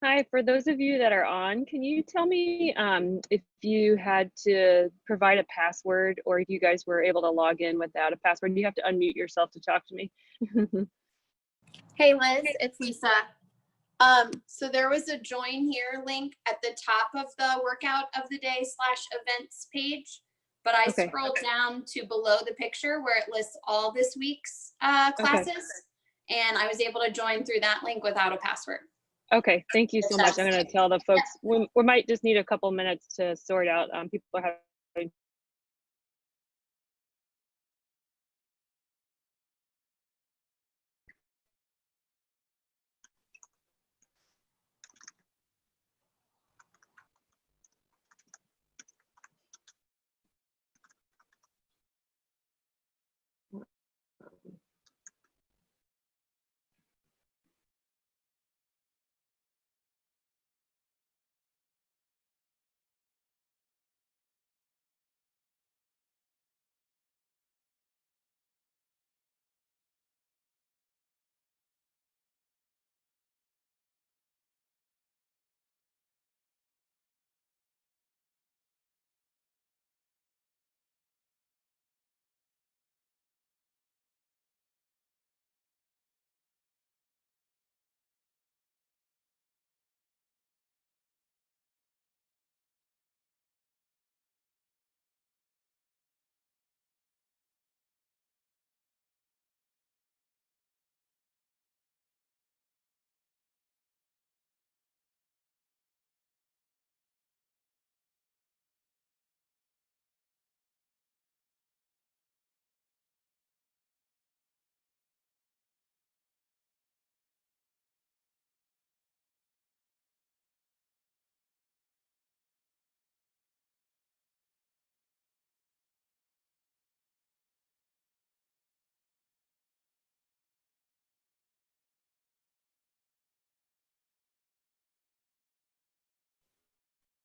Hi, for those of you that are on, can you tell me if you had to provide a password or if you guys were able to log in without a password? You have to unmute yourself to talk to me. Hey Liz, it's Lisa. So there was a join here link at the top of the workout of the day / events page, but I Okay. scrolled down to below the picture where it lists all this week's Okay. classes, and I was able to join through that link without a password. Okay. Thank you so much. I'm going to tell the folks we might just need a couple minutes to sort out. People are having.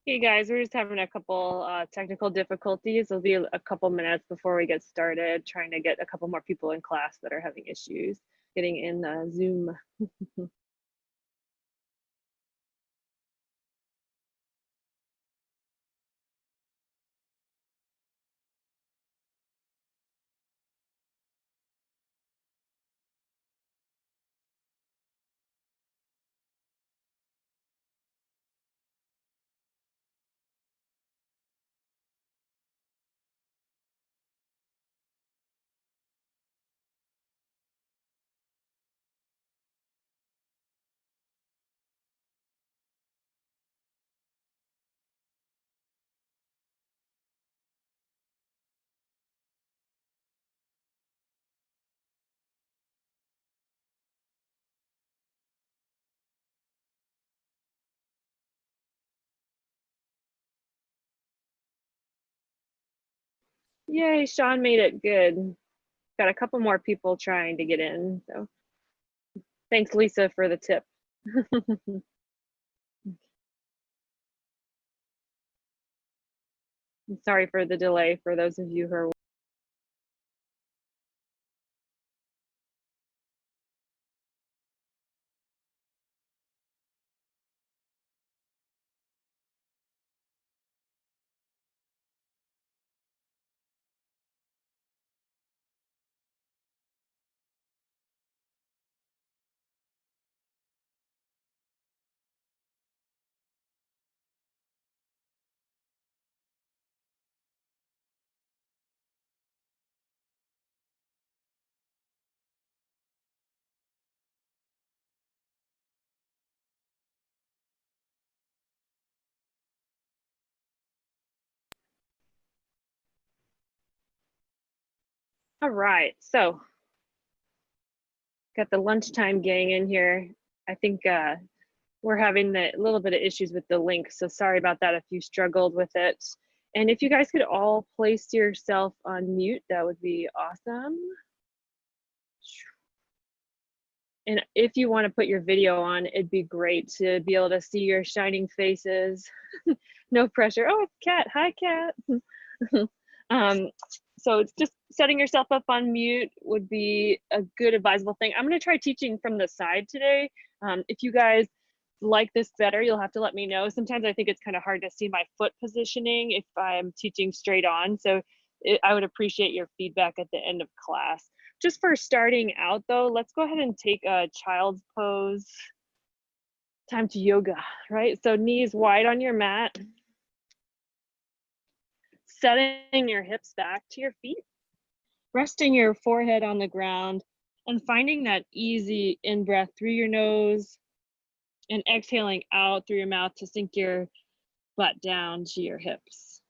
Hey guys, we're just having a couple technical difficulties. It'll be a couple minutes before we get started, trying to get a couple more people in class that are having issues getting in Zoom. Yay, Sean made it good. Got a couple more people trying to get in. So thanks, Lisa, for the tip. Sorry for the delay for those of you who are. All right, so got the lunchtime gang in here. I think we're having a little bit of issues with the link, so sorry about that if you struggled with it. And if you guys could all place yourself on mute, that would be awesome. And if you want to put your video on, it'd be great to be able to see your shining faces. No pressure. Oh, it's Kat. Hi, Kat. So it's just setting yourself up on mute would be a good advisable thing. I'm going to try teaching from the side today. If you guys like this better, you'll have to let me know. Sometimes I think it's kind of hard to see my foot positioning if I'm teaching straight on. So I would appreciate your feedback at the end of class. Just for starting out though, let's go ahead and take a child's pose. Time to yoga, right? So knees wide on your mat. Setting your hips back to your feet. Resting your forehead on the ground and finding that easy in-breath through your nose and exhaling out through your mouth to sink your butt down to your hips.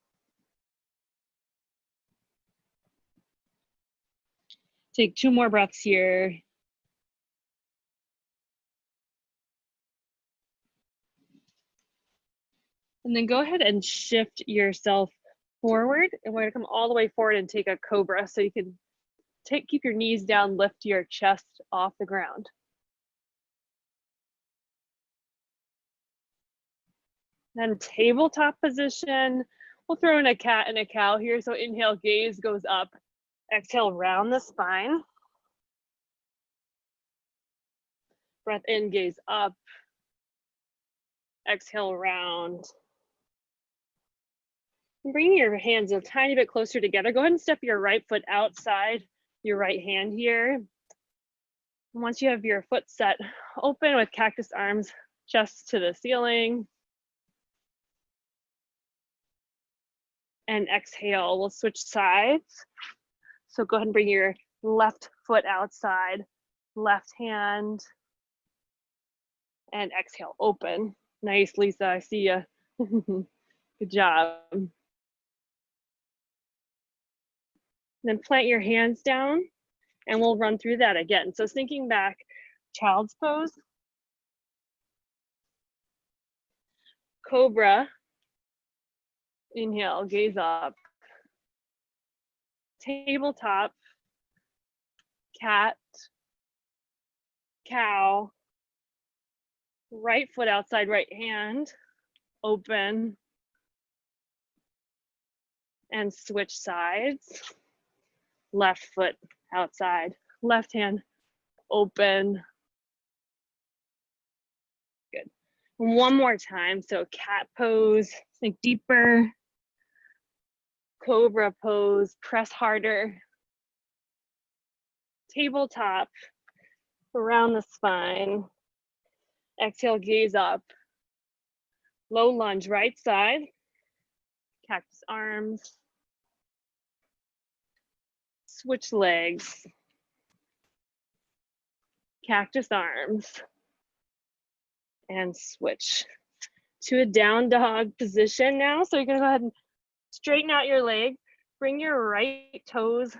Take 2 more breaths here. And then go ahead and shift yourself forward. And we're gonna come all the way forward and take a cobra. So you can keep your knees down, lift your chest off the ground. Then tabletop position. We'll throw in a cat and a cow here. So inhale, gaze goes up. Exhale, round the spine. Breath in, gaze up. Exhale, round. And bring your hands a tiny bit closer together. Go ahead and step your right foot outside your right hand here. And once you have your foot set, open with cactus arms, chest to the ceiling. And exhale, we'll switch sides. So go ahead and bring your left foot outside, left hand, and exhale, open. Nice, Lisa, I see you. Good job. Then plant your hands down and we'll run through that again. So sinking back, child's pose. Cobra. Inhale, gaze up. Tabletop. Cat. Cow. Right foot outside, right hand. Open. And switch sides. Left foot outside, left hand open. Good. One more time. So cat pose, think deeper. Cobra pose, press harder. Tabletop, around the spine. Exhale, gaze up. Low lunge, right side. Cactus arms. Switch legs. Cactus arms. And switch to a down dog position now. So you're gonna go ahead and straighten out your leg. Bring your right toes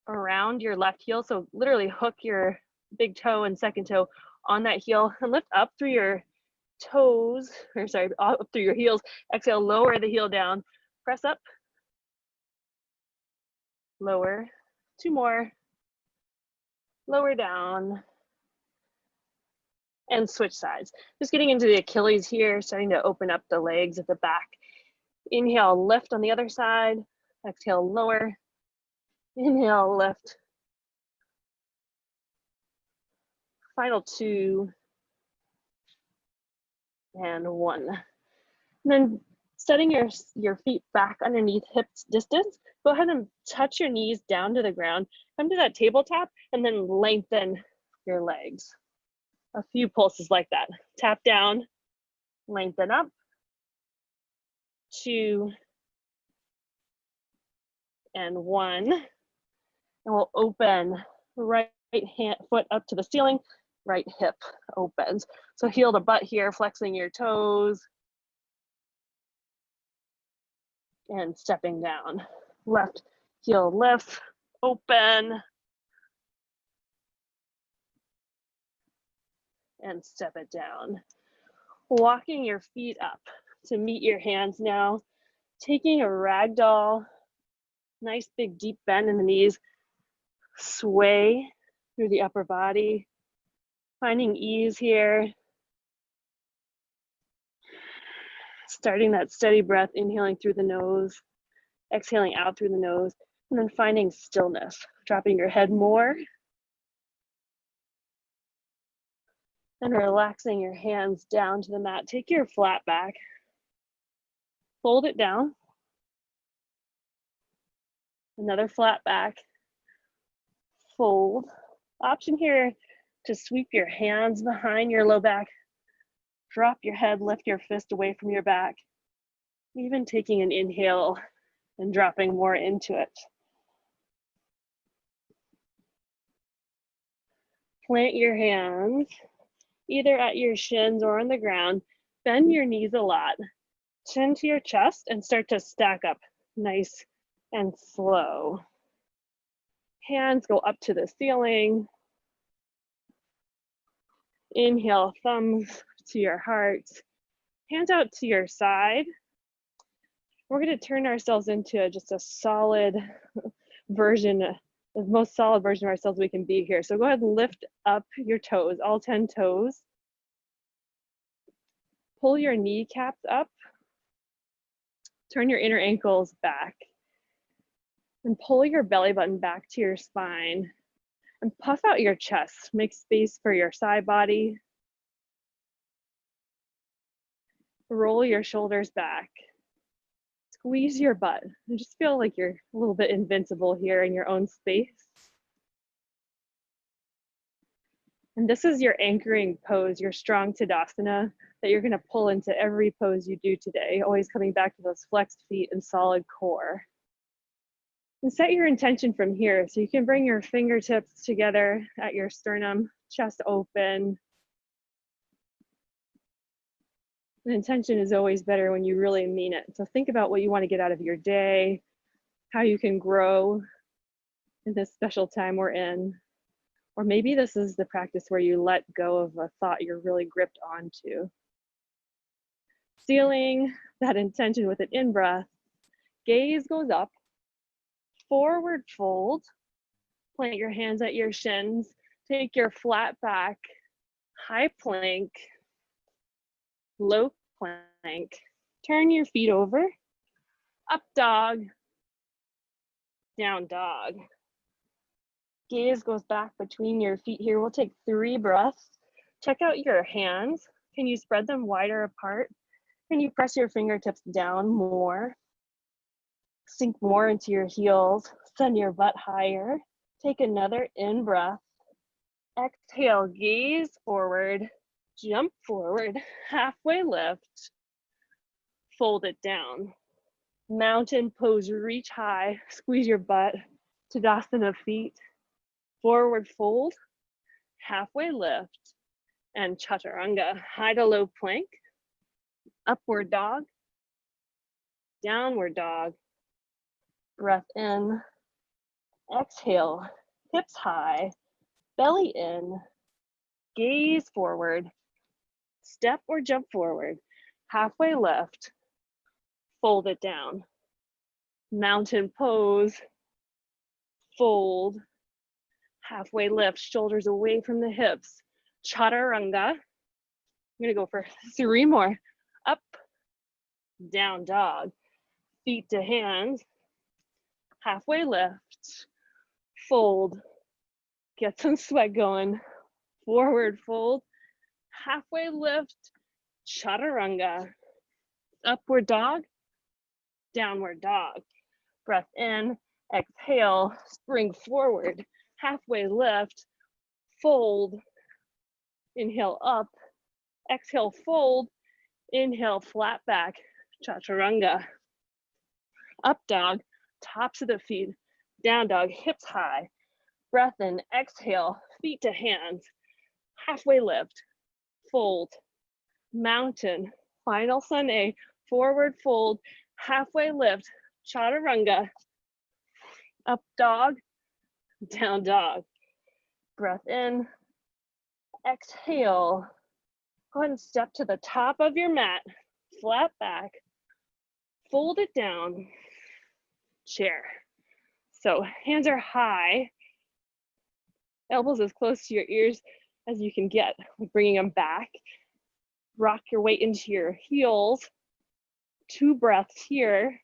around your left heel. So literally hook your big toe and second toe on that heel and lift up through your toes, or sorry, up through your heels. Exhale, lower the heel down. Press up. Lower. 2 more. Lower down. And switch sides. Just getting into the Achilles here, starting to open up the legs at the back. Inhale, lift on the other side. Exhale, lower. Inhale, lift. Final 2. And 1. And then setting your feet back underneath hips distance, go ahead and touch your knees down to the ground. Come to that tabletop and then lengthen your legs. A few pulses like that. Tap down, lengthen up. 2 and 1. And we'll open right hand foot up to the ceiling, right hip opens. So heel to butt here, flexing your toes. And stepping down. Left heel lift, open. And step it down. Walking your feet up to meet your hands now. Taking a ragdoll, nice big deep bend in the knees. Sway through the upper body. Finding ease here. Starting that steady breath, inhaling through the nose, exhaling out through the nose, and then finding stillness. Dropping your head more. And relaxing your hands down to the mat. Take your flat back, fold it down. Another flat back, fold. Option here to sweep your hands behind your low back, drop your head, lift your fist away from your back, even taking an inhale and dropping more into it. Plant your hands either at your shins or on the ground. Bend your knees a lot. Chin to your chest and start to stack up nice and slow. Hands go up to the ceiling. Inhale, thumbs to your heart. Hands out to your side. We're going to turn ourselves into just a solid version, the most solid version of ourselves we can be here. So go ahead and lift up your toes, all 10 toes. Pull your kneecaps up. Turn your inner ankles back. And pull your belly button back to your spine. And puff out your chest. Make space for your side body. Roll your shoulders back. Squeeze your butt. And just feel like you're a little bit invincible here in your own space. And this is your anchoring pose, your strong Tadasana that you're going to pull into every pose you do today, always coming back to those flexed feet and solid core. And set your intention from here. So you can bring your fingertips together at your sternum, chest open. The intention is always better when you really mean it. So think about what you want to get out of your day, how you can grow in this special time we're in. Or maybe this is the practice where you let go of a thought you're really gripped onto. Sealing that intention with an in-breath, gaze goes up, forward fold, plant your hands at your shins, take your flat back, high plank, low plank, turn your feet over, up dog, down dog. Gaze goes back between your feet here. We'll take 3 breaths. Check out your hands. Can you spread them wider apart? Can you press your fingertips down more? Sink more into your heels. Send your butt higher. Take another in breath. Exhale, gaze forward, jump forward, halfway lift, fold it down. Mountain pose, reach high, squeeze your butt, Tadasana feet, forward fold, halfway lift, and Chaturanga, high to low plank, upward dog, downward dog, breath in, exhale, hips high, belly in, gaze forward, step or jump forward, halfway lift, fold it down. Mountain pose, fold, halfway lift, shoulders away from the hips. Chaturanga. I'm gonna go for 3 more. Up, down dog, feet to hands, halfway lift, fold, get some sweat going, forward fold, halfway lift, Chaturanga, upward dog, downward dog. Breath in, exhale, spring forward, halfway lift, fold, inhale up, exhale fold, inhale flat back, Chaturanga. Up dog, tops of the feet, down dog, hips high. Breath in, exhale, feet to hands, halfway lift, fold, mountain, final sun A, forward fold, halfway lift, Chaturanga, up dog, down dog. Breath in, exhale. Go ahead and step to the top of your mat, flat back, fold it down, chair. So hands are high, elbows as close to your ears as you can get, bringing them back. Rock your weight into your heels. 2 breaths here.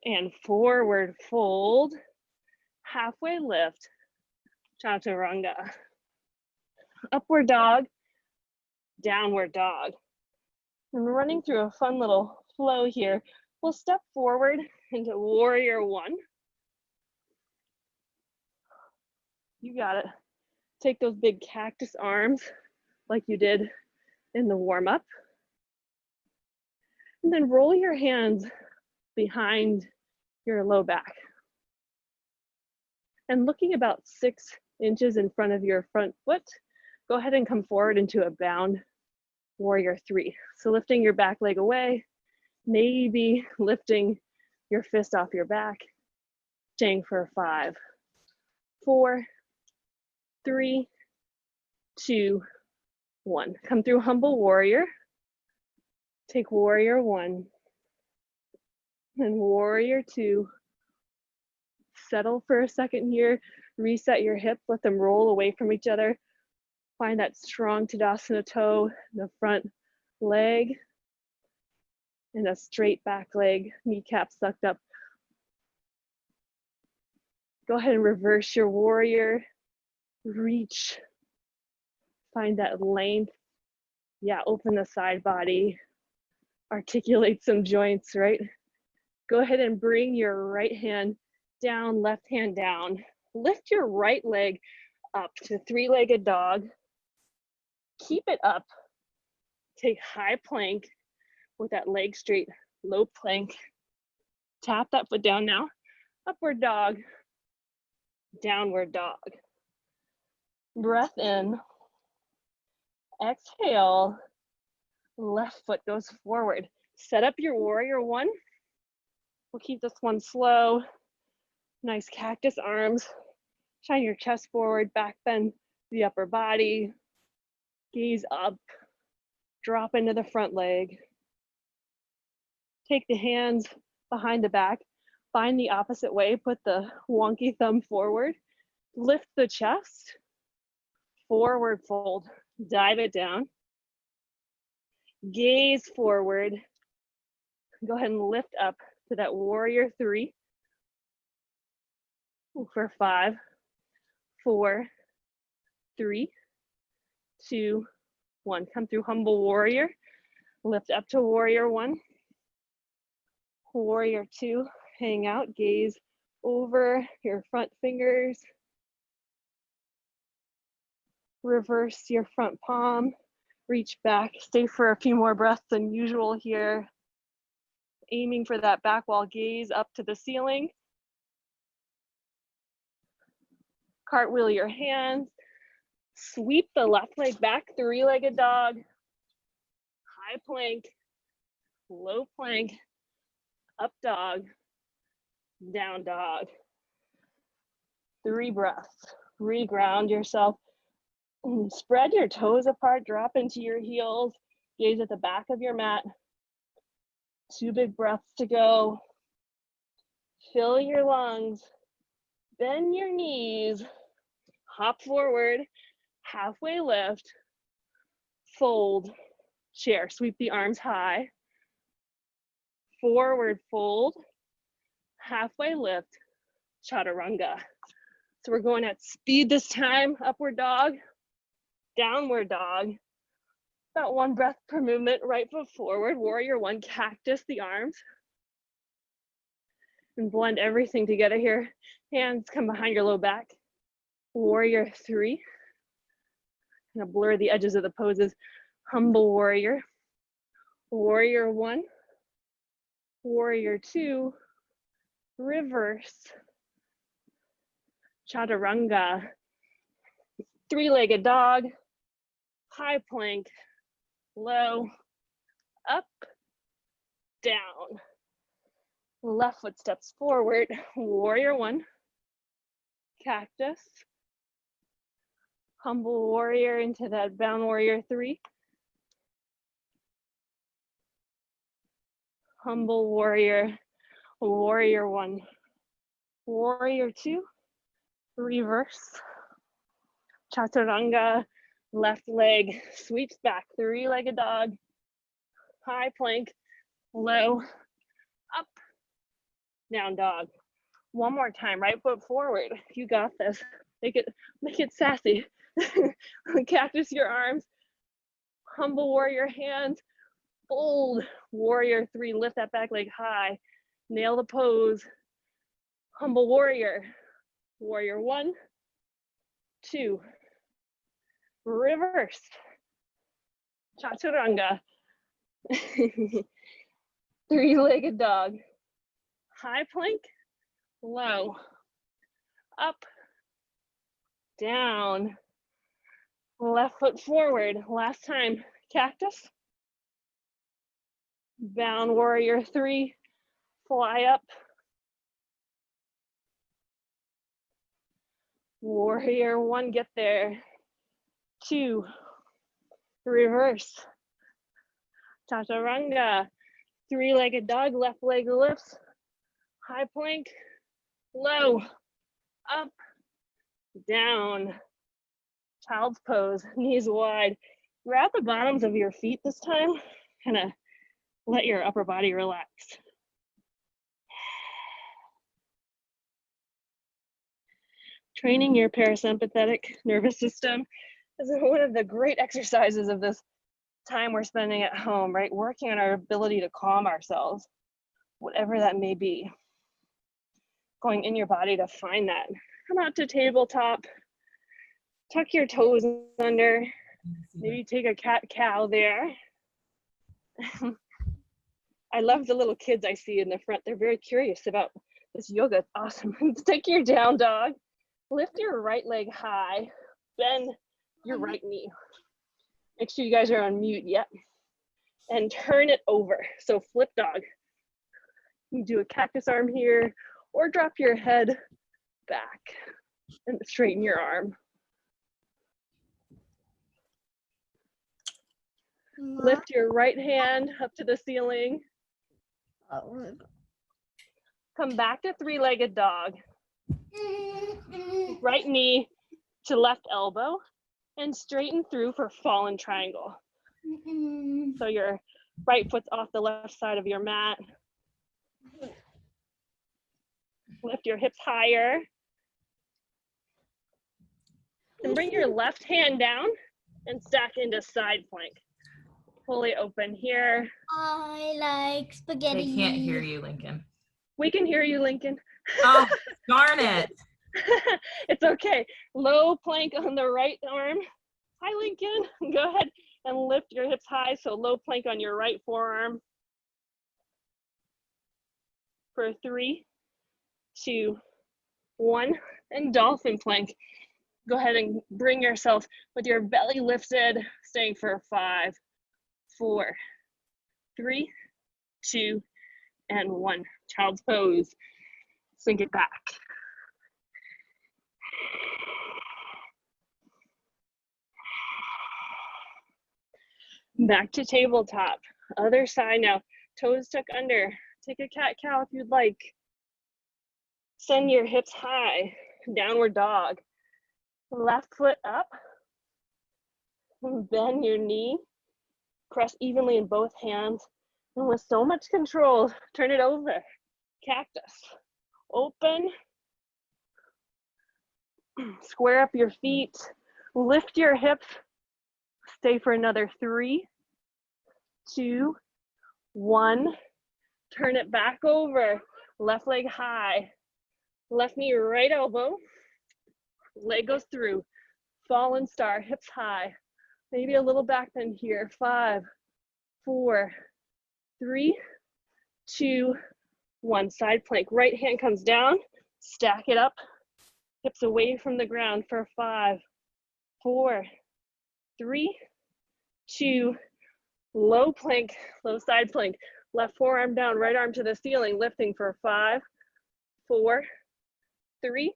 And forward fold, halfway lift, Chaturanga. upward dog, downward dog. And we're running through a fun little flow here. We'll step forward into warrior one. You got it. Take those big cactus arms like you did in the warm-up. And then roll your hands behind your low back. And looking about 6 inches in front of your front foot, go ahead and come forward into a bound warrior three. So lifting your back leg away, maybe lifting your fist off your back, staying for 5, 4, 3, 2, 1. Come through humble warrior. Take warrior one, then warrior two. Settle for a second here. Reset your hips, let them roll away from each other. Find that strong Tadasana toe, the front leg, and a straight back leg, kneecap sucked up. Go ahead and reverse your warrior. Reach. Find that length. Yeah, open the side body. Articulate some joints, right? Go ahead and bring your right hand down, left hand down. Lift your right leg up to three-legged dog. Keep it up. Take high plank with that leg straight, low plank. Tap that foot down now. Upward dog, downward dog. Breath in. Exhale. Left foot goes forward. Set up your warrior one. We'll keep this one slow. Nice cactus arms. Shine your chest forward, back bend the upper body. Gaze up. Drop into the front leg. Take the hands behind the back. Find the opposite way. Put the wonky thumb forward. Lift the chest. Forward fold. Dive it down. Gaze forward. Go ahead and lift up to that warrior three. For 5, 4, 3, 2, 1. Come through humble warrior. Lift up to warrior one. Warrior two. Hang out. Gaze over your front fingers. Reverse your front palm. Reach back. Stay for a few more breaths than usual here. Aiming for that back wall. Gaze up to the ceiling. Cartwheel your hands. Sweep the left leg back, three-legged dog. High plank, low plank, up dog, down dog. 3 breaths. Reground yourself. Spread your toes apart, drop into your heels. Gaze at the back of your mat. 2 big breaths to go. Fill your lungs. Bend your knees. Hop forward. Halfway lift. Fold. Chair. Sweep the arms high. Forward fold. Halfway lift. Chaturanga. So we're going at speed this time. Upward dog. Downward dog. About 1 breath per movement. Right foot forward. Warrior one. Cactus the arms. And blend everything together here. Hands come behind your low back. Warrior three. I'm gonna blur the edges of the poses. Humble warrior. Warrior one. Warrior two. Reverse. Chaturanga. 3-legged dog. High plank. Low. Up. Down. Left foot steps forward. Warrior one. Cactus. Humble warrior into that bound warrior three. Humble warrior. Warrior one. Warrior two. Reverse. Chaturanga. Left leg sweeps back. 3-legged dog. High plank. Low. Up. Down dog. One more time. Right foot forward. You got this. Make it sassy. Cactus your arms, humble warrior hands, bold warrior 3, lift that back leg high, nail the pose, humble warrior, warrior 1, 2, reverse, chaturanga, 3-legged dog, high plank, low, up, down, left foot forward, last time, cactus, bound warrior 3, fly up, warrior 1, get there, 2, reverse, chaturanga, 3-legged dog, left leg lifts, high plank, low, up, down, child's pose, knees wide. Grab the bottoms of your feet this time, kind of let your upper body relax. Training your parasympathetic nervous system is one of the great exercises of this time we're spending at home, right? Working on our ability to calm ourselves, whatever that may be. Going in your body to find that. Come out to tabletop, tuck your toes under, maybe take a cat-cow there. I love the little kids I see in the front. They're very curious about this yoga. It's awesome. Take your down dog, lift your right leg high, bend your right knee. Make sure you guys are on mute, yep. And turn it over, so flip dog. You do a cactus arm here, or drop your head back and straighten your arm. Lift your right hand up to the ceiling. Come back to 3-legged dog. Right knee to left elbow and straighten through for fallen triangle. So your right foot's off the left side of your mat. Lift your hips higher. And bring your left hand down and stack into side plank. Fully open here. I like spaghetti. They can't hear you, Lincoln. We can hear you, Lincoln. Oh, darn it. It's okay. Low plank on the right arm. Hi, Lincoln. Go ahead and lift your hips high. So low plank on your right forearm. For 3, 2, 1, and dolphin plank. Go ahead and bring yourself with your belly lifted, staying for 5, 4, 3, 2, and 1. Child's pose. Sink it back. Back to tabletop. Other side now. Toes tuck under. Take a cat-cow if you'd like. Send your hips high. Downward dog. Left foot up. Bend your knee. Press evenly in both hands. And with so much control, turn it over. Cactus. Open. Square up your feet. Lift your hips. Stay for another 3, 2, 1. Turn it back over. Left leg high. Left knee, right elbow. Leg goes through. Fallen star, hips high. Maybe a little back bend here. 5, 4, 3, 2, 1. Side plank. Right hand comes down. Stack it up. Hips away from the ground for 5, 4, 3, 2, low plank, low side plank. Left forearm down, right arm to the ceiling, lifting for 5, 4, 3,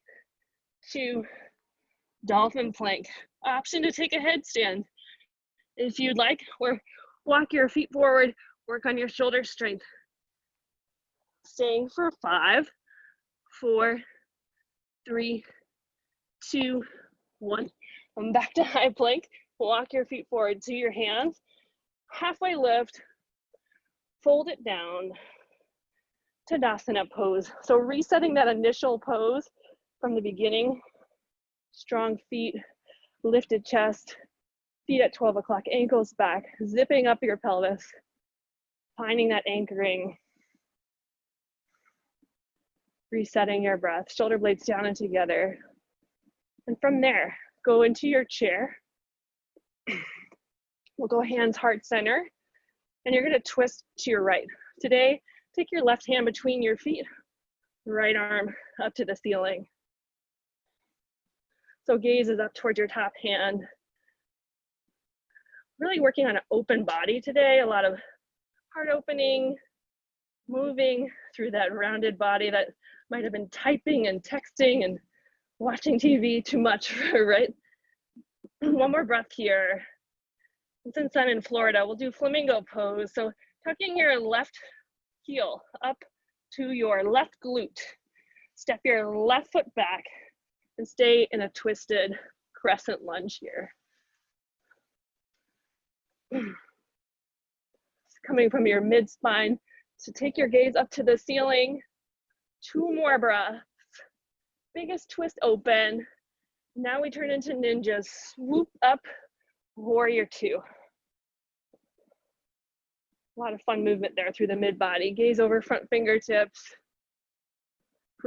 2, dolphin plank. Option to take a headstand if you'd like, or walk your feet forward, work on your shoulder strength. Staying for 5, 4, 3, 2, 1. And back to high plank. Walk your feet forward to your hands. Halfway lift. Fold it down. Tadasana pose. So resetting that initial pose from the beginning. Strong feet, lifted chest, feet at 12 o'clock, ankles back, zipping up your pelvis, finding that anchoring, resetting your breath, shoulder blades down and together. And from there, go into your chair. We'll go hands heart center, and you're gonna twist to your right. Today, take your left hand between your feet, right arm up to the ceiling. So gaze is up towards your top hand. Really working on an open body today, a lot of heart opening, moving through that rounded body that might have been typing and texting and watching TV too much, right? One more breath here. And since I'm in Florida, we'll do flamingo pose. So tucking your left heel up to your left glute. Step your left foot back and stay in a twisted crescent lunge here. Coming from your mid spine, so take your gaze up to the ceiling. 2 more breaths. Biggest twist open. Now we turn into ninjas. Swoop up, warrior 2. A lot of fun movement there through the mid body. Gaze over front fingertips.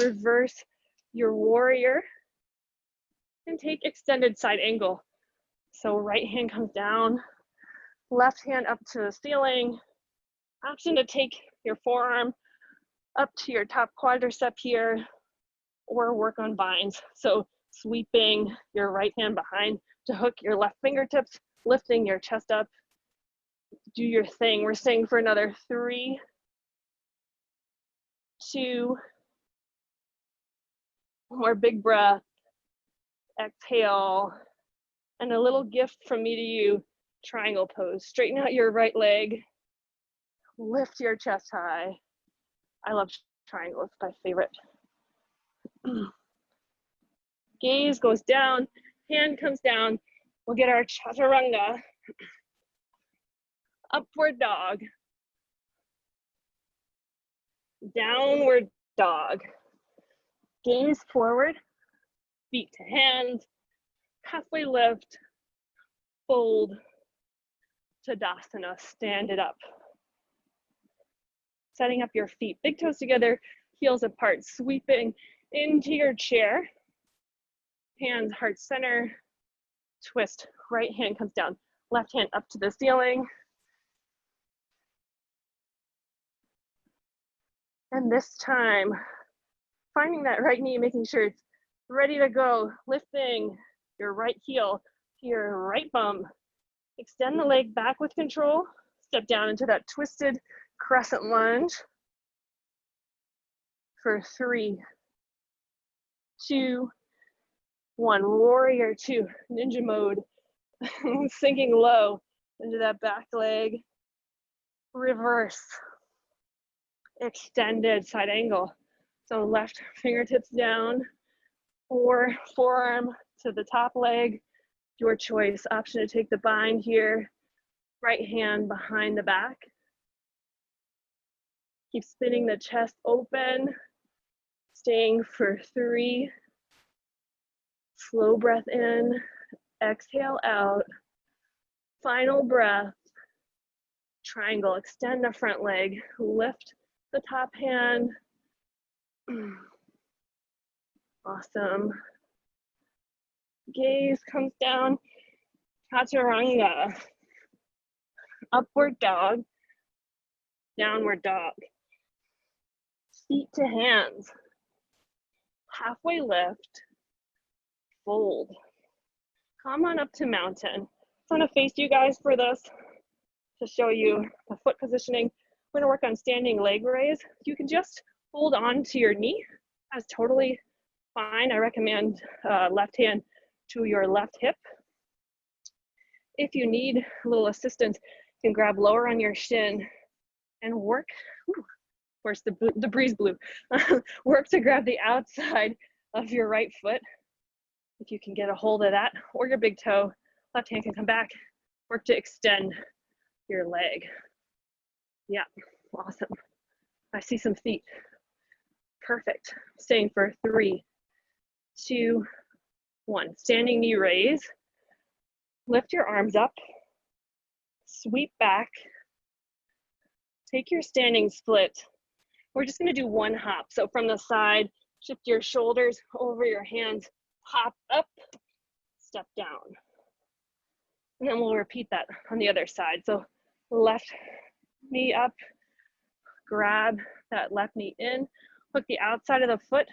Reverse your warrior and take extended side angle. So right hand comes down, left hand up to the ceiling. Option to take your forearm up to your top quadricep here, or work on binds. So sweeping your right hand behind to hook your left fingertips, lifting your chest up. Do your thing. We're staying for another 3, 2, one more big breath. Exhale. And a little gift from me to you, triangle pose. Straighten out your right leg. Lift your chest high. I love triangle, it's my favorite. Gaze goes down, hand comes down. We'll get our chaturanga. Upward dog. Downward dog. Gaze forward, feet to hands, halfway lift, fold, Tadasana, stand it up. Setting up your feet, big toes together, heels apart, sweeping into your chair. Hands heart center, twist, right hand comes down, left hand up to the ceiling. And this time, finding that right knee, making sure it's ready to go, lifting your right heel to your right bum. Extend the leg back with control, step down into that twisted crescent lunge for 3, 2, 1. Warrior 2, ninja mode. Sinking low into that back leg. Reverse. Extended side angle. So left fingertips down or forearm to the top leg. Your choice. Option to take the bind here. Right hand behind the back. Keep spinning the chest open. Staying for 3. Slow breath in. Exhale out. Final breath. Triangle. Extend the front leg. Lift the top hand. Awesome. Gaze comes down. Chaturanga. Upward dog. Downward dog. Feet to hands. Halfway lift. Fold. Come on up to mountain. I'm gonna face you guys for this to show you the foot positioning. We're gonna work on standing leg raise. You can just hold on to your knee. That's totally fine. I recommend left hand to your left hip. If you need a little assistance, you can grab lower on your shin and work. Of course, the breeze blew. Work to grab the outside of your right foot. If you can get a hold of that, or your big toe, left hand can come back. Work to extend your leg. Yeah, awesome. I see some feet. Perfect. Staying for 3, 2, 1. Standing knee raise. Lift your arms up, sweep back, take your standing split. We're just gonna do one hop. So from the side, shift your shoulders over your hands, hop up, step down. And then we'll repeat that on the other side. So left knee up, grab that left knee in, hook the outside of the foot,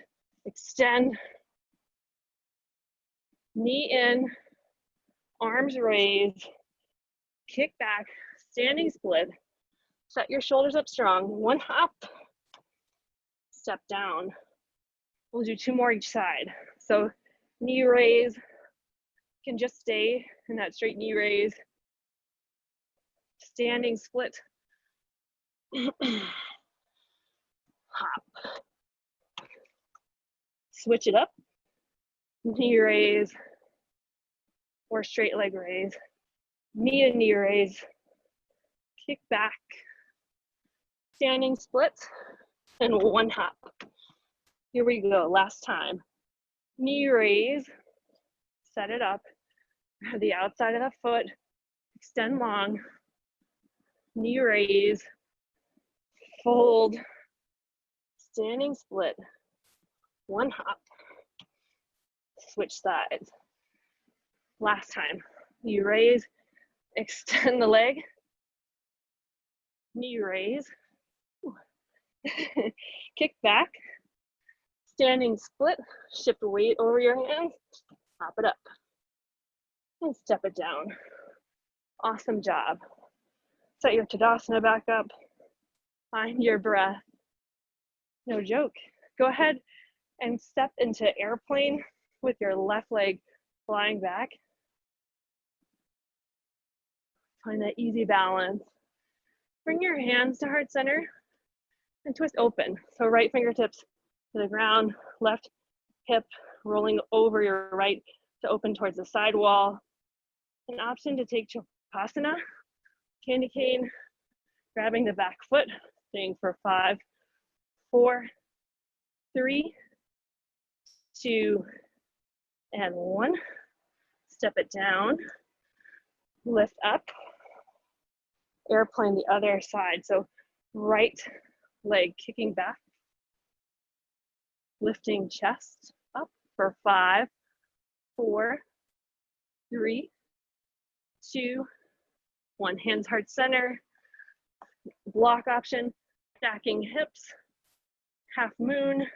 extend, knee in, arms raised, kick back, standing split, set your shoulders up strong, one hop, step down. We'll do two more each side. So knee raise, can just stay in that straight knee raise, standing split, hop. Switch it up, knee raise or straight leg raise, knee and knee raise, kick back, standing split, and one hop. Here we go, last time. Knee raise, set it up, the outside of the foot, extend long, knee raise, fold, standing split, one hop, switch sides. Last time, knee raise, extend the leg, knee raise, kick back, standing split, shift weight over your hands, hop it up, and step it down. Awesome job. Set your Tadasana back up, find your breath. No joke. Go ahead and step into airplane with your left leg flying back. Find that easy balance. Bring your hands to heart center and twist open. So right fingertips to the ground, left hip rolling over your right to open towards the side wall. An option to take Chopasana, candy cane, grabbing the back foot, staying for 5, 4, 3, 2, and 1. Step it down, lift up, airplane the other side. So right leg kicking back, lifting chest up for 5, 4, 3, 2, 1. Hands heart center, block option, stacking hips, half moon,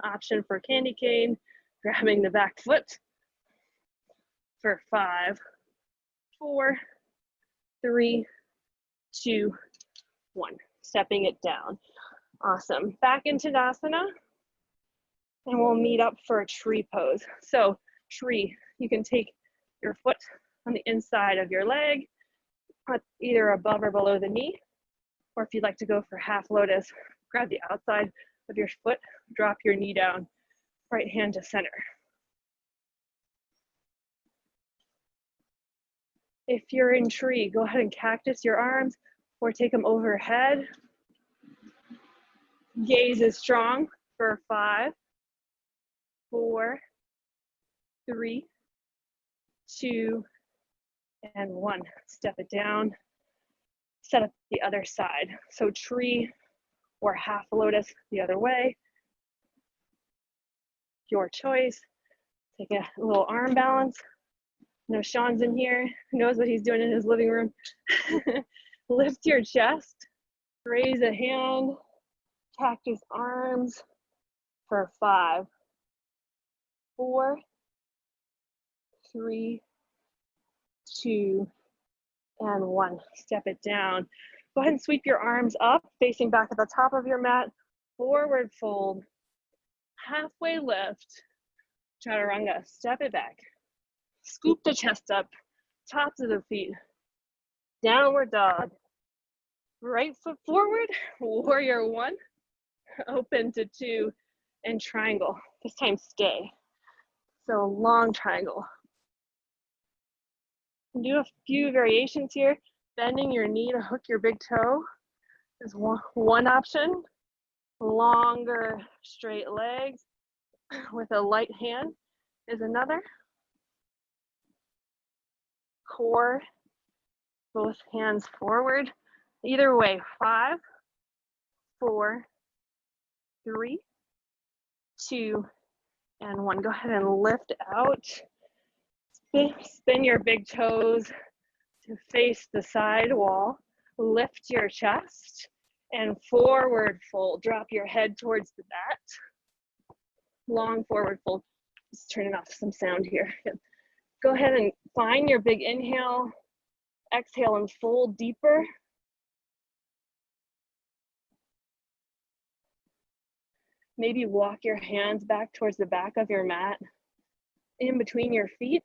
option for candy cane, grabbing the back foot for 5, 4, 3, 2, 1. Stepping it down. Awesome. Back into Tadasana, and we'll meet up for a tree pose. So tree, you can take your foot on the inside of your leg, either above or below the knee, or if you'd like to go for half lotus, grab the outside of your foot, drop your knee down, right hand to center. If you're in tree, go ahead and cactus your arms or take them overhead. Gaze is strong for 5, 4, 3, 2, and 1. Step it down. Set up the other side. So tree or half lotus the other way. Your choice. Take a little arm balance. I know Sean's in here, knows what he's doing in his living room. Lift your chest, raise a hand, cactus arms for 5, 4, 3, 2, and 1. Step it down. Go ahead and sweep your arms up, facing back at the top of your mat, forward fold, halfway lift, chaturanga, step it back. Scoop the chest up, tops of the feet, downward dog, right foot forward, warrior 1, open to 2, and triangle. This time stay. So long triangle. Do a few variations here. Bending your knee to hook your big toe is one option. Longer straight legs with a light hand is another. core, both hands forward. Either way, 5, 4, 3, 2, and 1. Go ahead and lift out. Spin your big toes to face the side wall. Lift your chest and forward fold. Drop your head towards the mat. Long forward fold. Just turning off some sound here. Go ahead and find your big inhale. Exhale and fold deeper. Maybe walk your hands back towards the back of your mat, in between your feet.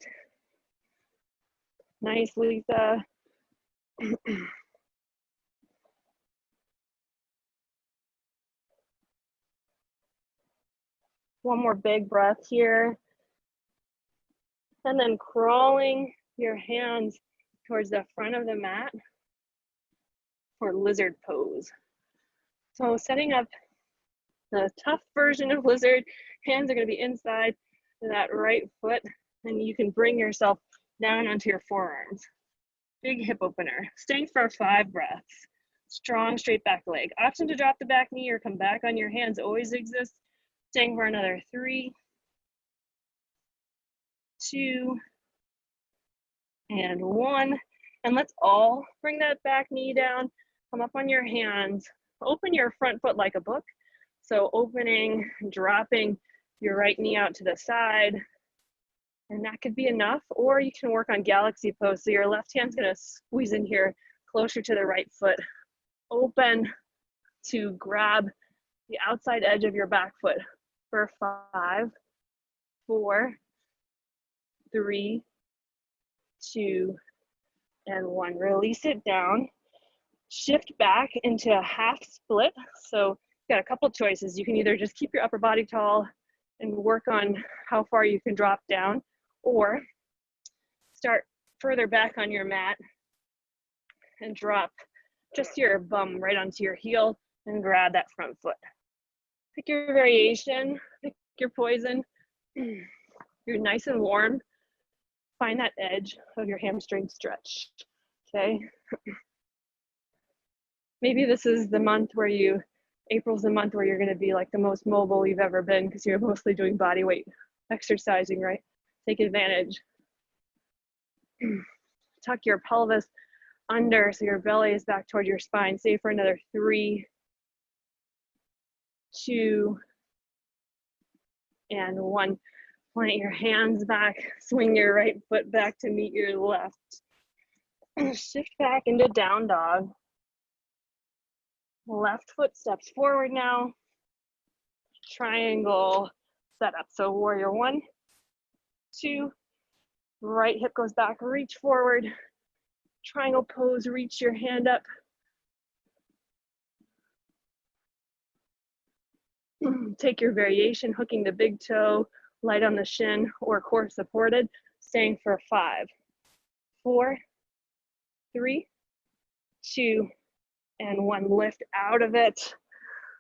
Nice, Lisa. One more big breath here. And then crawling your hands towards the front of the mat for lizard pose. So setting up the tough version of lizard, hands are going to be inside that right foot, and you can bring yourself down onto your forearms. Big hip opener. Staying for 5 breaths. Strong straight back leg. Option to drop the back knee or come back on your hands always exists. Staying for another 3, 2, and 1. And let's all bring that back knee down. Come up on your hands. Open your front foot like a book. So opening, dropping your right knee out to the side. And that could be enough. Or you can work on galaxy pose. So your left hand's gonna squeeze in here closer to the right foot. Open to grab the outside edge of your back foot for 5, 4, 3, 2, and 1. Release it down. Shift back into a half split. So you got a couple choices. You can either just keep your upper body tall and work on how far you can drop down, or start further back on your mat and drop just your bum right onto your heel and grab that front foot. Pick your variation, pick your poison. You're nice and warm. Find that edge of your hamstring stretch, okay? Maybe this is the month where April's the month where you're gonna be like the most mobile you've ever been because you're mostly doing body weight exercising, right? Take advantage. Tuck your pelvis under so your belly is back toward your spine. Stay for another 3, 2, and 1. Plant your hands back, swing your right foot back to meet your left. Shift back into down dog. Left foot steps forward now. Triangle setup. So warrior 1, 2, right hip goes back, reach forward. Triangle pose, reach your hand up. Take your variation, hooking the big toe, light on the shin or core supported, staying for 5, 4, 3, 2, and 1. Lift out of it.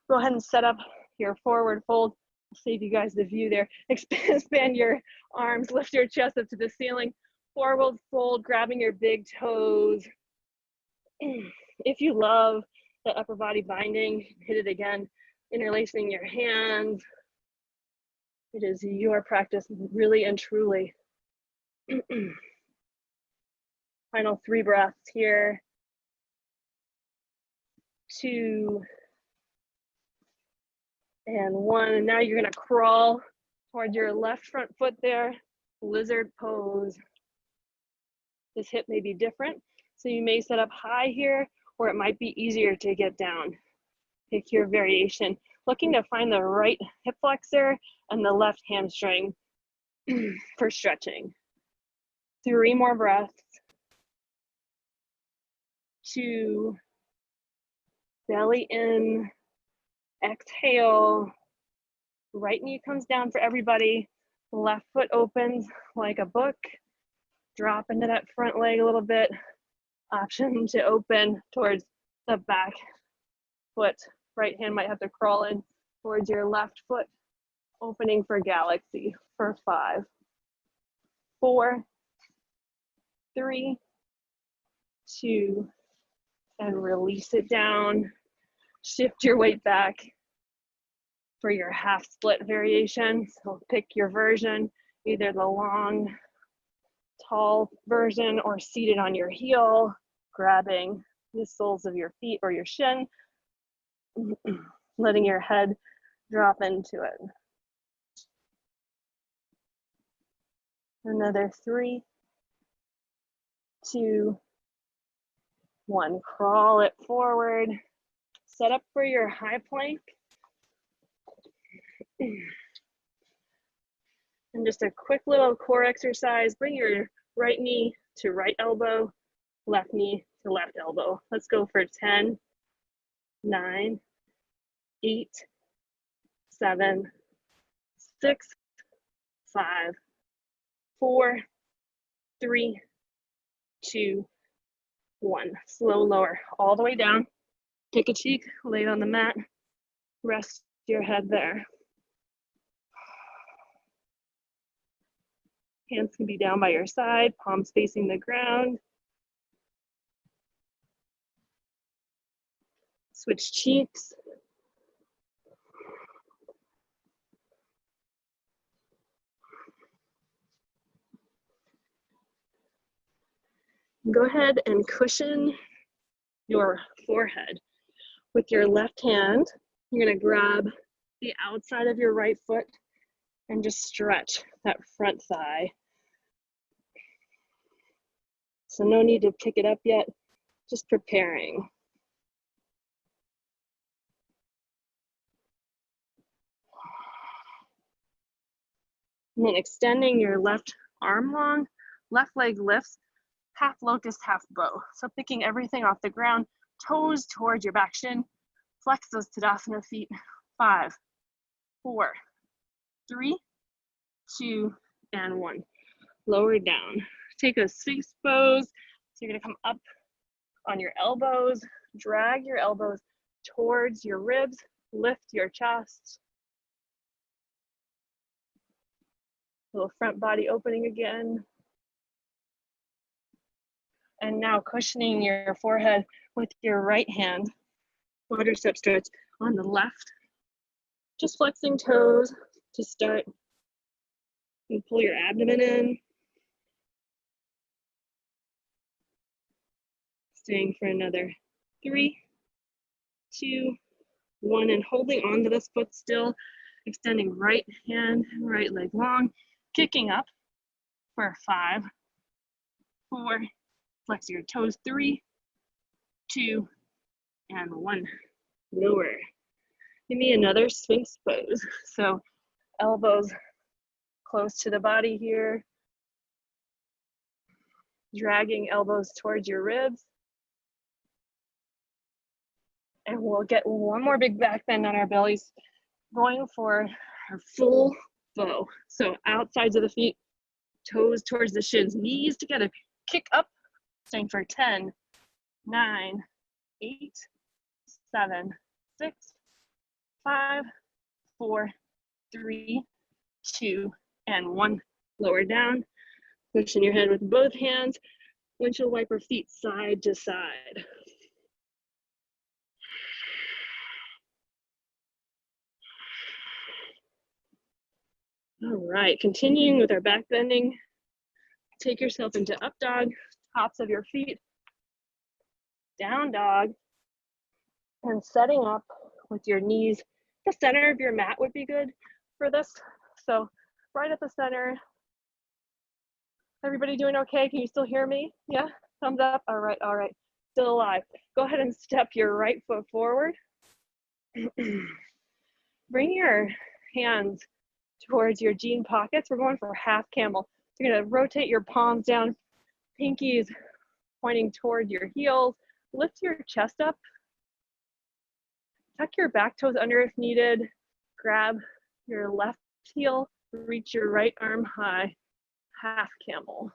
Go ahead and set up your forward fold. I'll save you guys the view there. Expand your arms, lift your chest up to the ceiling. Forward fold, grabbing your big toes. If you love the upper body binding, hit it again. Interlacing your hands. It is your practice, really and truly. Final 3 breaths here. 2, and 1. And now you're gonna crawl toward your left front foot there, lizard pose. This hip may be different, so you may set up high here, or it might be easier to get down. Pick your variation. Looking to find the right hip flexor and the left hamstring for stretching. 3 more breaths. 2, belly in, exhale. Right knee comes down for everybody. Left foot opens like a book. Drop into that front leg a little bit. Option to open towards the back foot. Right hand might have to crawl in towards your left foot. Opening for galaxy for 5, 4, 3, 2, and release it down. Shift your weight back for your half split variation. So pick your version, either the long, tall version or seated on your heel, grabbing the soles of your feet or your shin, letting your head drop into it. Another 3, 2, 1. Crawl it forward. Set up for your high plank. And just a quick little core exercise. Bring your right knee to right elbow, left knee to left elbow. Let's go for 10, 9, 8, 7, 6, 5, 4, 3, 2, 1. Slow lower all the way down. Take a cheek, lay it on the mat, rest your head there. Hands can be down by your side, palms facing the ground. Switch cheeks. Go ahead and cushion your forehead. With your left hand, you're gonna grab the outside of your right foot and just stretch that front thigh. So no need to pick it up yet, just preparing. And then extending your left arm long, left leg lifts, half locust, half bow. So picking everything off the ground, toes towards your back shin, flex those Tadasana feet. 5, 4, 3, 2, and 1. Lower down. Take a Sphinx pose. So you're gonna come up on your elbows, drag your elbows towards your ribs, lift your chest. Little front body opening again. And now cushioning your forehead with your right hand. Quadricep stretch on the left. Just flexing toes to start. And pull your abdomen in. Staying for another 3, 2, 1, and holding onto this foot still. Extending right hand, right leg long. Kicking up for 5, 4, flex your toes, 3, 2, and 1. Lower. Give me another Sphinx pose. So elbows close to the body here. Dragging elbows towards your ribs. And we'll get one more big back bend on our bellies, going for our full bow. So outsides of the feet, toes towards the shins, knees together, kick up, staying for 10, 9, 8, 7, 6, 5, 4, 3, 2, and 1. Lower down, cushion your head with both hands, windshield wiper feet side to side. All right, continuing with our back bending. Take yourself into up dog, tops of your feet, down dog, and setting up with your knees. The center of your mat would be good for this. So right at the center. Everybody doing okay? Can you still hear me? Yeah, thumbs up. All right, all right. Still alive. Go ahead and step your right foot forward. Bring your hands towards your jean pockets. We're going for half camel. So you're gonna rotate your palms down, pinkies pointing toward your heels. Lift your chest up. Tuck your back toes under if needed. Grab your left heel, reach your right arm high, half camel.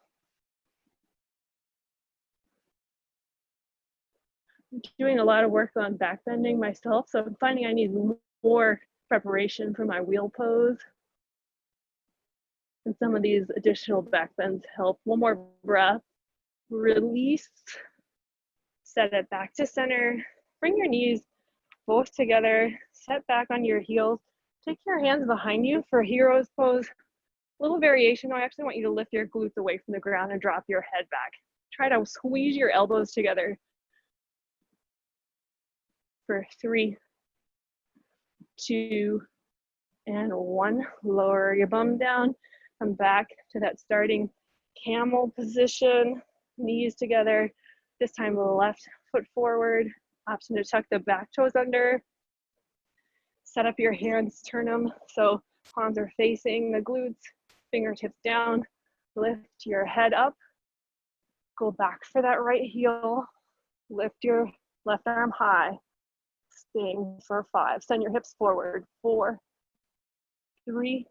I'm doing a lot of work on back bending myself, so I'm finding I need more preparation for my wheel pose. And some of these additional back bends help. One more breath. Release, set it back to center. Bring your knees both together, set back on your heels. Take your hands behind you for hero's pose. Little variation, I actually want you to lift your glutes away from the ground and drop your head back. Try to squeeze your elbows together for 3, 2, and 1. Lower your bum down, come back to that starting camel position, knees together. This time left foot forward, option to tuck the back toes under. Set up your hands, turn them so palms are facing the glutes, fingertips down, lift your head up, go back for that right heel, lift your left arm high, staying for 5. Send your hips forward, 4, 3,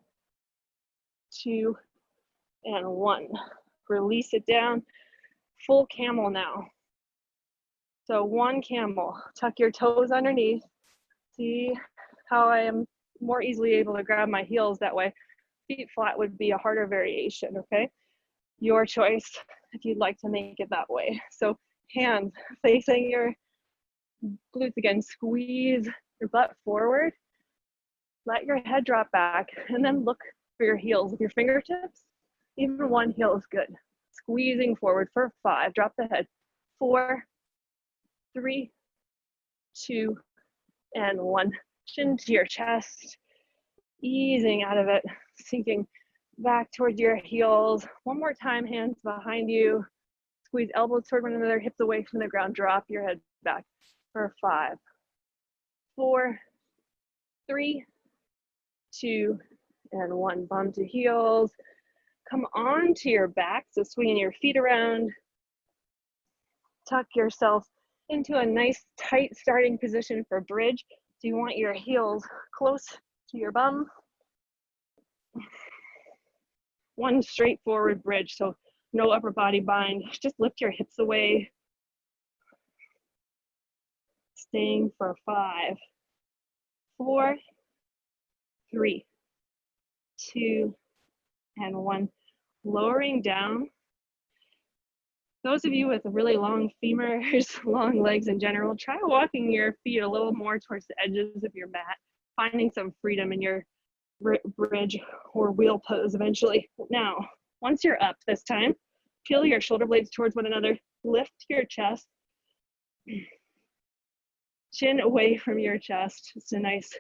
2, and 1. Release it down, full camel now. So 1 camel, tuck your toes underneath. See how I am more easily able to grab my heels that way. Feet flat would be a harder variation, okay? Your choice if you'd like to make it that way. So hands facing your glutes again, squeeze your butt forward, let your head drop back, and then look for your heels with your fingertips. Even 1 heel is good. Squeezing forward for 5, drop the head, 4, 3, 2, and 1. Chin to your chest, easing out of it, sinking back towards your heels. 1 more time, hands behind you. Squeeze elbows toward one another, hips away from the ground. Drop your head back for 5, 4, 3, 2, and 1. Bum to heels. Come on to your back, so swinging your feet around. Tuck yourself into a nice tight starting position for bridge. So you want your heels close to your bum. 1 straightforward bridge, so no upper body bind. Just lift your hips away. Staying for 5, 4, 3, 2, and 1. Lowering down. Those of you with really long femurs, long legs in general, try walking your feet a little more towards the edges of your mat, finding some freedom in your bridge or wheel pose eventually. Now, once you're up this time, peel your shoulder blades towards one another, lift your chest, chin away from your chest. It's a nice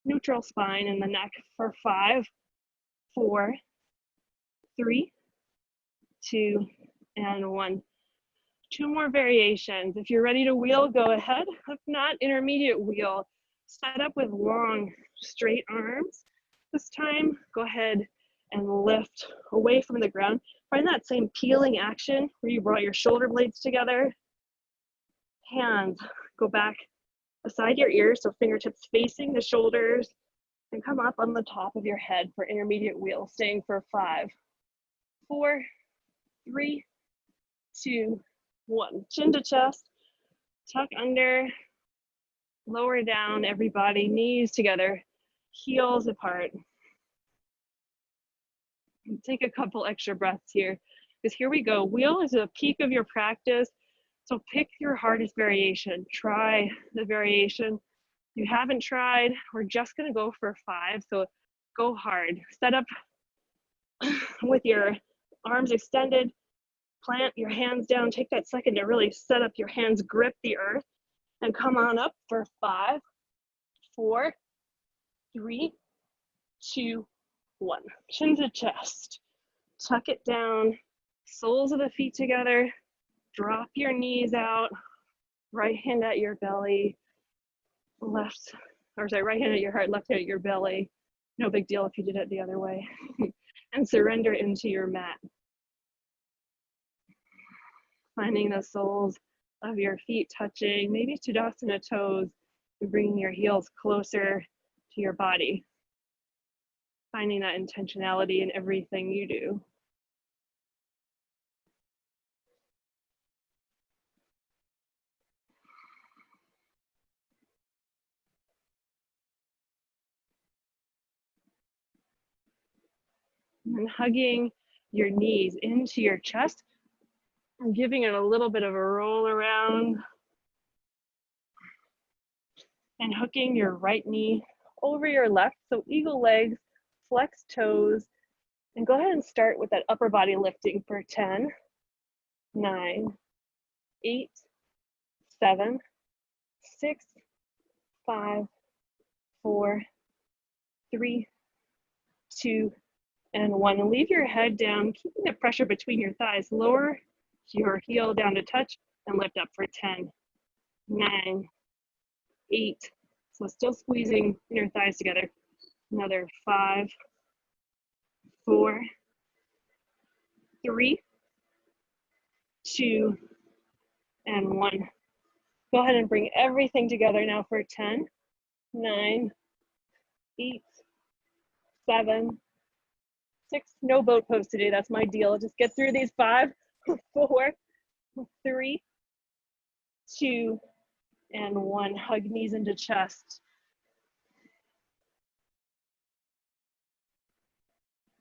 neutral spine in the neck for 5, 4, 3, 2, and 1. 2 more variations. If you're ready to wheel, go ahead. If not, intermediate wheel. Set up with long, straight arms. This time, go ahead and lift away from the ground. Find that same peeling action where you brought your shoulder blades together. Hands go back beside your ears, so fingertips facing the shoulders, and come up on the top of your head for intermediate wheel, staying for 5, 4, 3, 2, 1. Chin to chest, tuck under, lower down, everybody, knees together, heels apart. Take a couple extra breaths here, because here we go. Wheel is a peak of your practice, so pick your hardest variation. Try the variation you haven't tried. We're just gonna go for 5, so go hard. Set up with your arms extended, plant your hands down, take that second to really set up your hands, grip the earth, and come on up for 5, 4, 3, 2, 1. Chin to chest, tuck it down, soles of the feet together, drop your knees out, right hand at your belly, right hand at your heart, left hand at your belly. No big deal if you did it the other way. And surrender into your mat. Finding the soles of your feet touching, maybe Tadasana toes, and bringing your heels closer to your body. Finding that intentionality in everything you do. And hugging your knees into your chest. I'm giving it a little bit of a roll around and hooking your right knee over your left. So eagle legs, flex toes, and go ahead and start with that upper body lifting for 10, 9, 8, 7, 6, 5, 4, 3, 2, and 1. And leave your head down, keeping the pressure between your thighs. Lower your heel down to touch and lift up for 10, 9, 8. So still squeezing your thighs together. Another 5, 4, 3, 2, and 1. Go ahead and bring everything together now for 10, 9, 8, 7, 6. No boat pose today. That's my deal. Just get through these 5, 4, 3, 2, and 1. Hug knees into chest.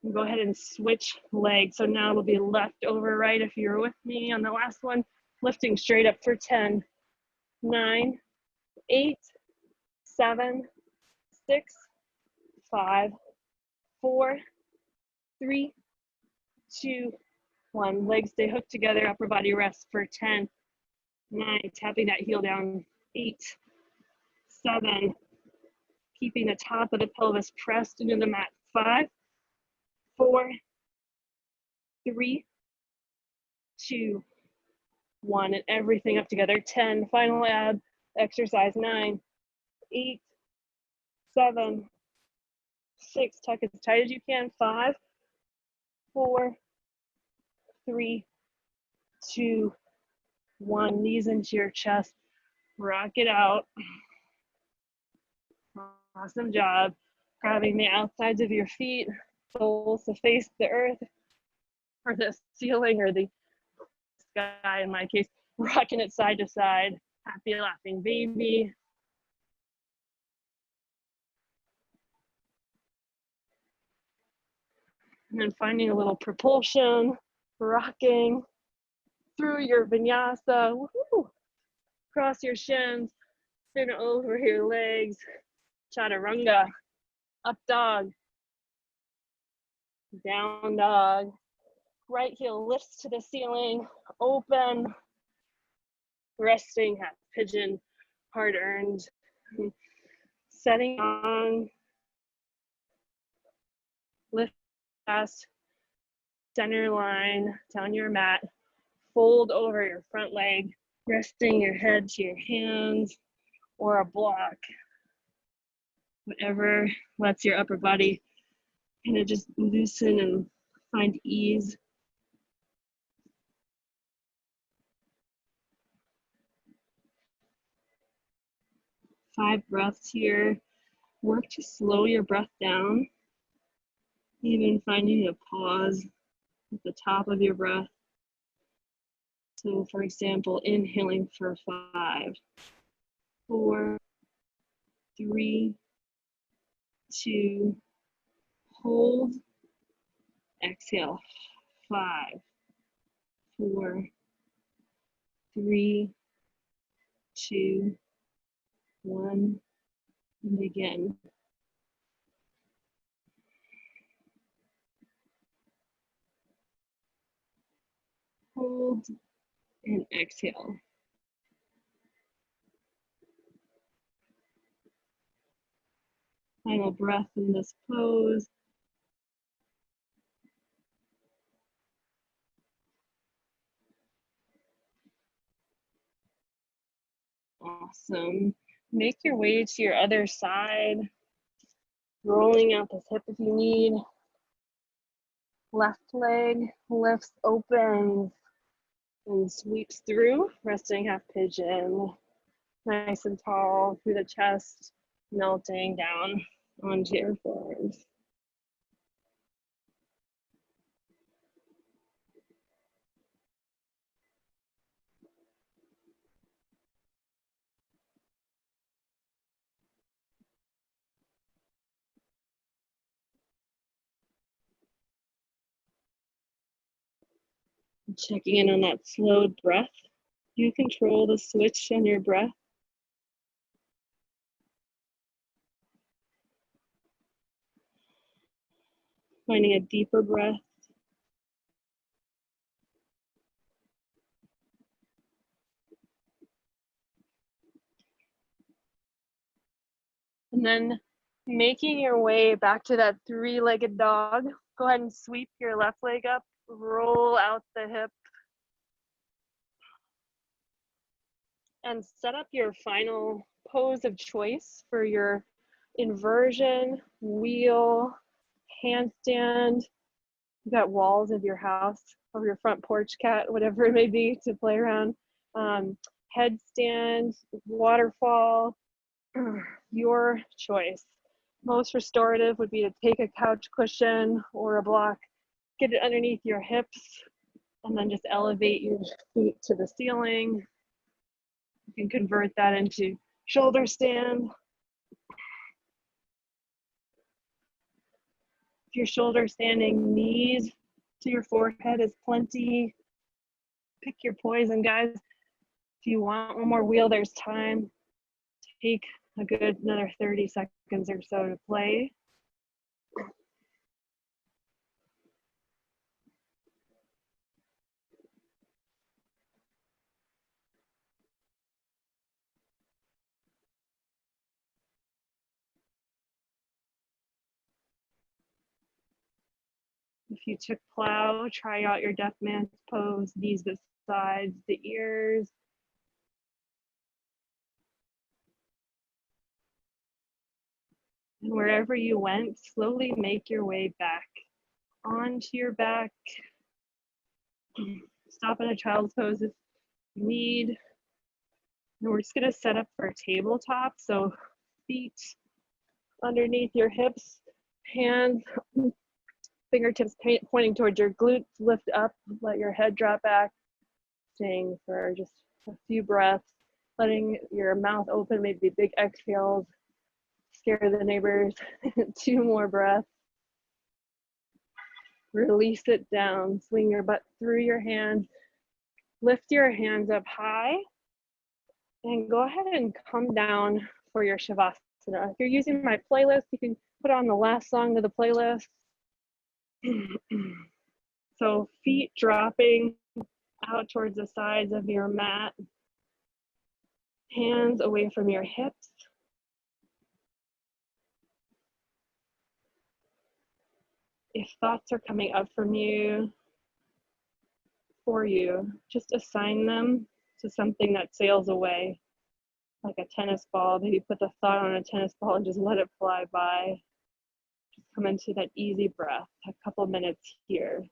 And go ahead and switch legs. So now it'll be left over right if you're with me on the last one. Lifting straight up for 10, 9, 8, 7, 6, 5, 4, 3, 2, 1. Legs stay hooked together, upper body rest for 10, 9, tapping that heel down, 8, 7, keeping the top of the pelvis pressed into the mat, 5, 4, 3, 2, 1, and everything up together, 10. Final ab exercise, 9, 8, 7, 6, tuck as tight as you can, 5, 4, 3, 2, 1. Knees into your chest, rock it out. Awesome job. Grabbing the outsides of your feet, soles to face the earth or the ceiling or the sky in my case, rocking it side to side. Happy laughing baby. And then finding a little propulsion, rocking through your vinyasa. Woo-hoo. Cross your shins, spin over your legs. Chaturanga, up dog, down dog. Right heel lifts to the ceiling, open, resting, half pigeon, hard earned. Setting on, lift fast, center line, down your mat, fold over your front leg, resting your head to your hands or a block. Whatever lets your upper body kind of just loosen and find ease. Five breaths here. Work to slow your breath down, even finding a pause at the top of your breath. So for example, inhaling for 5, 4, 3, 2, hold, exhale, 5, 4, 3, 2, 1, and again. Hold and exhale. Final breath in this pose. Awesome. Make your way to your other side. Rolling out this hip if you need. Left leg lifts, opens, and sweeps through, resting half pigeon. Nice and tall through the chest, melting down onto your forearms. Checking in on that slowed breath. You control the switch on your breath. Finding a deeper breath. And then making your way back to that three-legged dog. Go ahead and sweep your left leg up, roll out the hip, and set up your final pose of choice for your inversion, wheel, handstand. You got walls of your house or your front porch, cat, whatever it may be, to play around. Headstand, waterfall, your choice. Most restorative would be to take a couch cushion or a block, get it underneath your hips, and then just elevate your feet to the ceiling. You can convert that into shoulder stand. If you're shoulder standing, knees to your forehead is plenty. Pick your poison, guys. If you want one more wheel, there's time. Take a good another 30 seconds or so to play. If you took plow, try out your deaf man's pose, knees to sides, the ears. And wherever you went, slowly make your way back onto your back. Stop in a child's pose if you need. And we're just gonna set up for a tabletop. So feet underneath your hips, hands, fingertips pointing towards your glutes, lift up, let your head drop back. Staying for just a few breaths, letting your mouth open, maybe big exhales, scare the neighbors. 2 more breaths. Release it down, swing your butt through your hands, lift your hands up high, and go ahead and come down for your Shavasana. If you're using my playlist, you can put on the last song of the playlist. So feet dropping out towards the sides of your mat, hands away from your hips. If thoughts are coming up for you, just assign them to something that sails away, like a tennis ball. Maybe put the thought on a tennis ball and just let it fly by. Just come into that easy breath, a couple minutes here.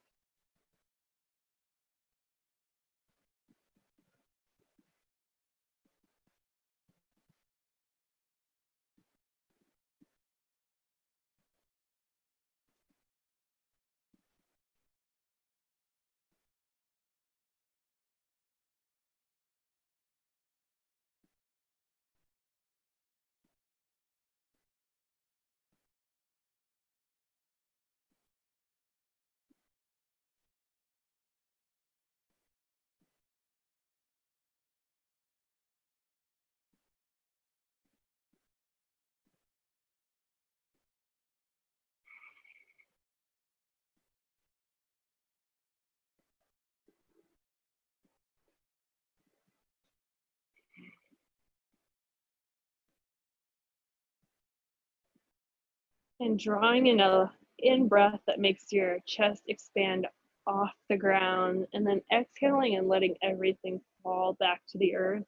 And drawing in a in-breath that makes your chest expand off the ground, and then exhaling and letting everything fall back to the earth.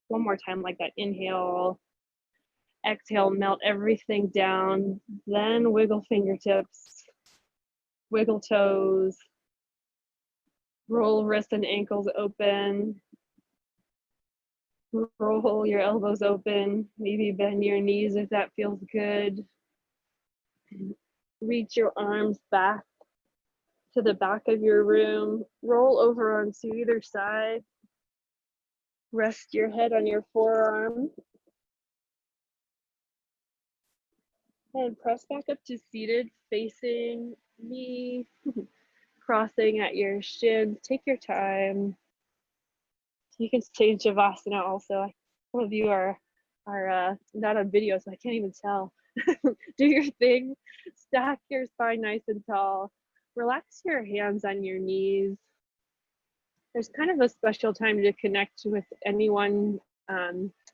One more time like that. Inhale, exhale, melt everything down, then wiggle fingertips, wiggle toes, roll wrists and ankles open, roll your elbows open, maybe bend your knees if that feels good. Reach your arms back to the back of your room, roll over onto either side, rest your head on your forearm, and press back up to seated, facing me. crossing at your shins. Take your time. You can change Shavasana also. Some of you are not on video, so I can't even tell. Do your thing. Stack your spine nice and tall. Relax your hands on your knees. There's kind of a special time to connect with anyone,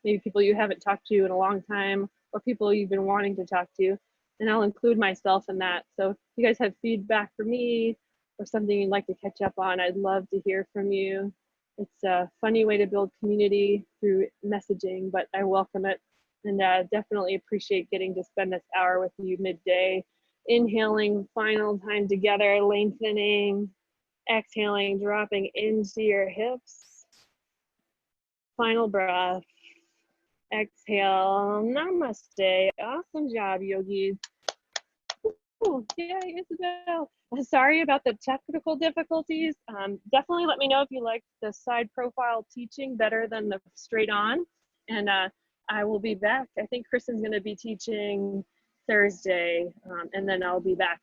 maybe people you haven't talked to in a long time, or people you've been wanting to talk to. And I'll include myself in that. So if you guys have feedback for me or something you'd like to catch up on, I'd love to hear from you. It's a funny way to build community through messaging, but I welcome it, and definitely appreciate getting to spend this hour with you midday. Inhaling, final time together, lengthening, exhaling, dropping into your hips. Final breath. Exhale, namaste. Awesome job, yogis. Ooh, yay, Isabel. Sorry about the technical difficulties. Definitely let me know if you like the side profile teaching better than the straight on. And I will be back. I think Kristen's going to be teaching Thursday, and then I'll be back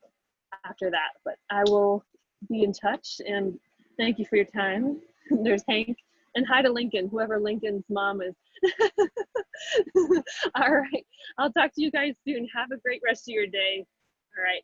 after that. But I will be in touch, and thank you for your time. There's Hank. And hi to Lincoln, whoever Lincoln's mom is. All right. I'll talk to you guys soon. Have a great rest of your day. All right.